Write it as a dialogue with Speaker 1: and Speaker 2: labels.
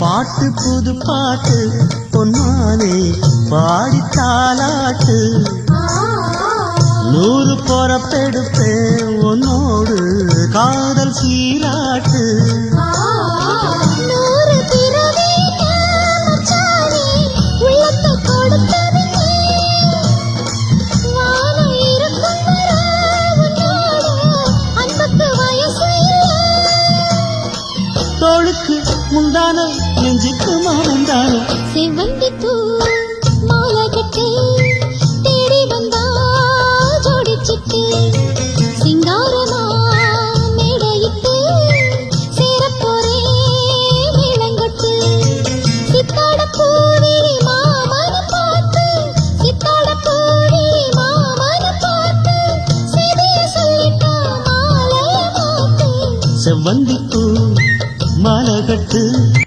Speaker 1: பாட்டு புது பாட்டு பொன்மானே பாடி தாலாட்டு 100 பொறப்பெடுப்பேன் உன்னோடு காதல் சீராட்டு தோளுக்கு முந்தான நெஞ்சுக்கு மாமந்தான
Speaker 2: செவ்வந்தி பூ மாலை கட்டி